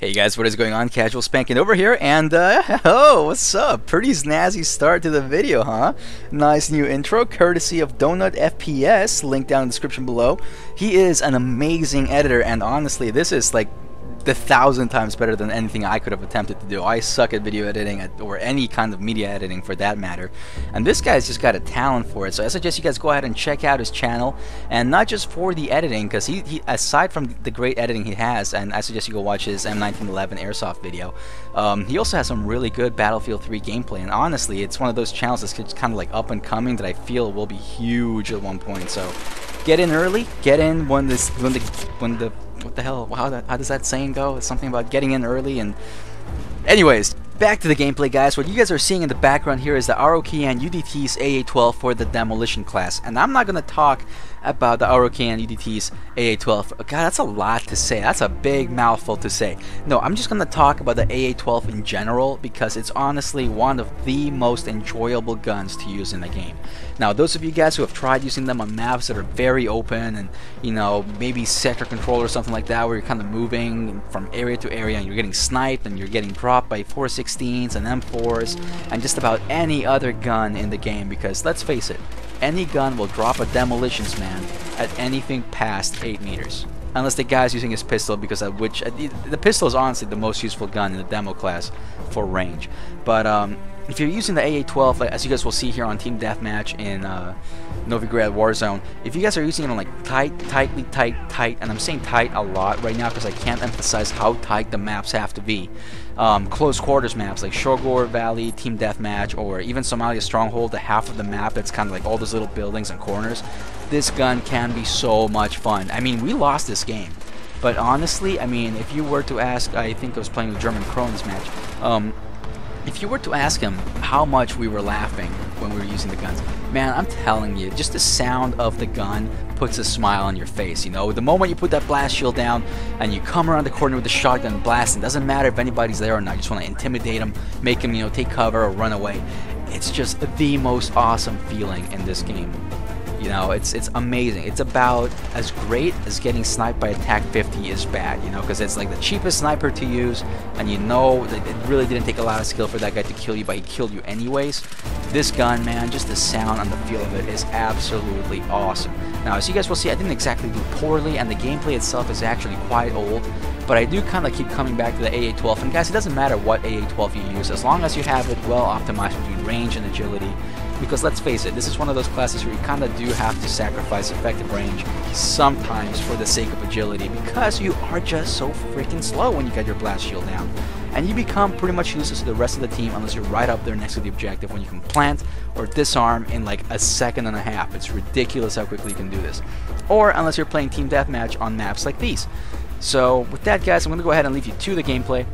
Hey guys, what is going on? Casual Spanking over here, and oh, what's up? Pretty snazzy start to the video, huh? Nice new intro, courtesy of Donod FPS, link down in the description below. He is an amazing editor, and honestly, this is like the 1,000 times better than anything I could have attempted to do. I suck at video editing, or any kind of media editing for that matter, and this guy's just got a talent for it. So I suggest you guys go ahead and check out his channel, and not just for the editing, because he aside from the great editing he has, and I suggest you go watch his M1911 airsoft video, he also has some really good Battlefield 3 gameplay, and honestly, it's one of those channels that's kind of like up and coming that I feel will be huge at one point. So get in early, get in when the what the hell? How does that saying go? It's something about getting in early. And anyways, back to the gameplay, guys. What you guys are seeing in the background here is the ROKN UDT's AA-12 for the demolition class, and I'm not gonna talk about the ROKN UDT's AA-12. God, that's a lot to say. That's a big mouthful to say. No, I'm just gonna talk about the AA-12 in general, because it's honestly one of the most enjoyable guns to use in the game. Now, those of you guys who have tried using them on maps that are very open, and you know, maybe sector control or something like that, where you're kind of moving from area to area and you're getting sniped and you're getting dropped by 416s and M4s and just about any other gun in the game, because let's face it, any gun will drop a demolitions man at anything past 8 meters. Unless the guy's using his pistol, because the pistol is honestly the most useful gun in the demo class for range. But if you're using the AA-12, like, as you guys will see here on Team Deathmatch in Novigrad Warzone, if you guys are using it on like tightly tight, and I'm saying tight a lot right now because I can't emphasize how tight the maps have to be. Close quarters maps like Shogor Valley, Team Deathmatch, or even Somalia Stronghold, the half of the map that's kind of like all those little buildings and corners, this gun can be so much fun. I mean, we lost this game, but honestly, I mean, if you were to ask, I think I was playing with German Crow in this match, if you were to ask him how much we were laughing when we were using the guns, man, I'm telling you, just the sound of the gun puts a smile on your face. You know, the moment you put that blast shield down and you come around the corner with the shotgun blasting, doesn't matter if anybody's there or not, you just want to intimidate them, make them, you know, take cover or run away. It's just the most awesome feeling in this game. You know, it's amazing. It's about as great as getting sniped by a TAC 50 is bad, you know, because it's like the cheapest sniper to use, and you know that it really didn't take a lot of skill for that guy to kill you, but he killed you anyways. This gun, man, just the sound and the feel of it is absolutely awesome. Now, as you guys will see, I didn't exactly do poorly, and the gameplay itself is actually quite old, but I do kind of keep coming back to the AA-12. And guys, it doesn't matter what AA-12 you use, as long as you have it well optimized between range and agility. Because let's face it, this is one of those classes where you kind of do have to sacrifice effective range sometimes for the sake of agility, because you are just so freaking slow when you get your blast shield down. And you become pretty much useless to the rest of the team unless you're right up there next to the objective, when you can plant or disarm in like a second and a half. It's ridiculous how quickly you can do this. Or unless you're playing Team Deathmatch on maps like these. So with that, guys, I'm going to go ahead and leave you to the gameplay.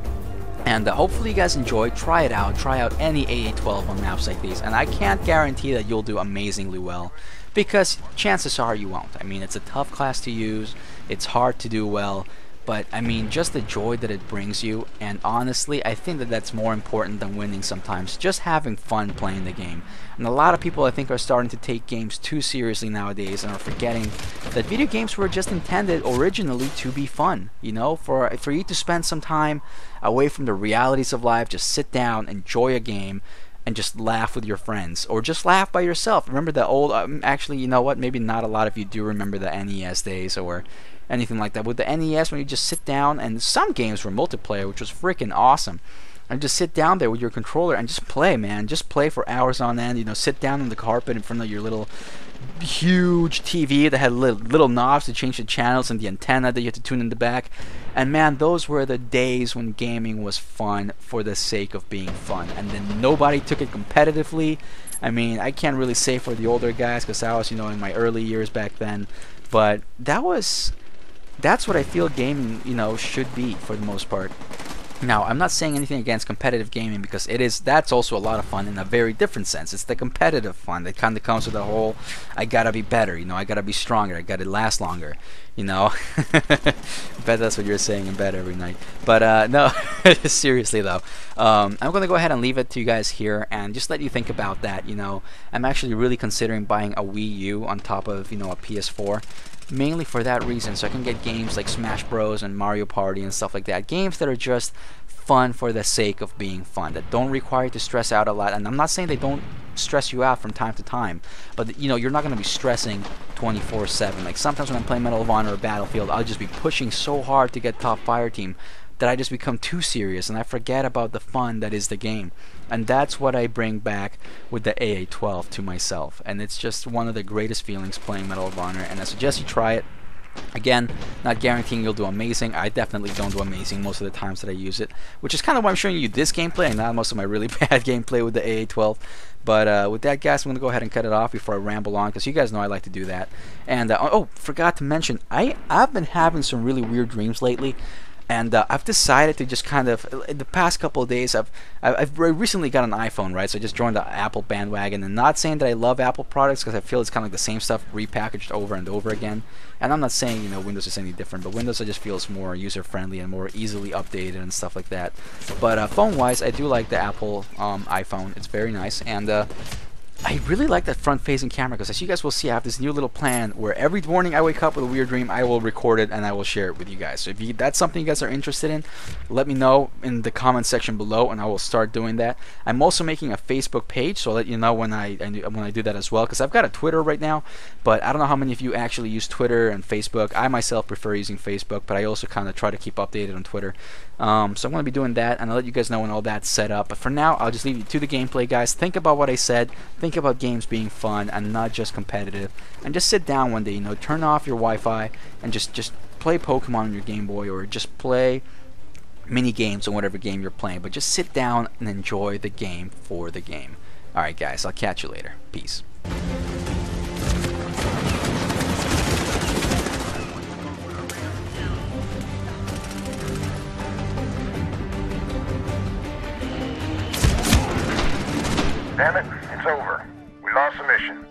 And hopefully you guys enjoy. Try it out. Try out any AA-12 on maps like these. And I can't guarantee that you'll do amazingly well, because chances are you won't. I mean, it's a tough class to use. It's hard to do well. But, I mean, just the joy that it brings you, and honestly, I think that that's more important than winning sometimes. Just having fun playing the game. And a lot of people, I think, are starting to take games too seriously nowadays and are forgetting that video games were just intended originally to be fun. You know, for you to spend some time away from the realities of life, just sit down, enjoy a game, and just laugh with your friends, or just laugh by yourself. Remember the old, actually, you know what, maybe not a lot of you do remember the NES days or anything like that. With the NES, when you just sit down, and some games were multiplayer, which was freaking awesome, and just sit down there with your controller and just play, man. Just play for hours on end. You know, sit down on the carpet in front of your little huge TV that had little knobs to change the channels and the antenna that you had to tune in the back. And man, those were the days when gaming was fun for the sake of being fun, and then nobody took it competitively. I mean, I can't really say for the older guys, because I was, you know, in my early years back then, but that's what I feel gaming, you know, should be for the most part. Now, I'm not saying anything against competitive gaming, because that's also a lot of fun in a very different sense. It's the competitive fun that kind of comes with the whole, I gotta be better, you know, I gotta be stronger, I gotta last longer, you know. I bet that's what you're saying in bed every night. But no, seriously though, I'm gonna go ahead and leave it to you guys here and just let you think about that. You know, I'm actually really considering buying a Wii U on top of, you know, a PS4. mainly for that reason, so I can get games like Smash Bros and Mario Party and stuff like that, games that are just fun for the sake of being fun, that don't require you to stress out a lot. And I'm not saying they don't stress you out from time to time, but you know, you're not going to be stressing 24/7. Like sometimes when I'm playing Medal of Honor or Battlefield, I'll just be pushing so hard to get top fire team that I just become too serious and I forget about the fun that is the game. And that's what I bring back with the AA-12 to myself, and it's just one of the greatest feelings playing Medal of Honor, and I suggest you try it. Again, not guaranteeing you'll do amazing. I definitely don't do amazing most of the times that I use it, which is kind of why I'm showing you this gameplay and not most of my really bad gameplay with the AA-12. But with that, guys, I'm going to go ahead and cut it off before I ramble on, because you guys know I like to do that. And oh, forgot to mention, I've been having some really weird dreams lately. And I've decided to just kind of, in the past couple of days, I've recently got an iPhone, right? So I just joined the Apple bandwagon, and not saying that I love Apple products, because I feel it's kind of like the same stuff repackaged over and over again. And I'm not saying, you know, Windows is any different, but Windows just feels more user-friendly and more easily updated and stuff like that. But phone-wise, I do like the Apple iPhone. It's very nice, and I really like that front-facing camera, because as you guys will see, I have this new little plan where every morning I wake up with a weird dream, I will record it and I will share it with you guys. So if that's something you guys are interested in, let me know in the comment section below, and I will start doing that. I'm also making a Facebook page, so I'll let you know when I do that as well, because I've got a Twitter right now, but I don't know how many of you actually use Twitter and Facebook. I myself prefer using Facebook, but I also kind of try to keep updated on Twitter. So I'm going to be doing that, and I'll let you guys know when all that's set up. But for now, I'll just leave you to the gameplay, guys. Think about what I said. Think about games being fun and not just competitive. And just sit down one day, you know, turn off your Wi-Fi and just play Pokemon on your Game Boy, or just play mini games on whatever game you're playing. But just sit down and enjoy the game for the game. Alright, guys, I'll catch you later. Peace. Damn it, it's over. We lost the mission.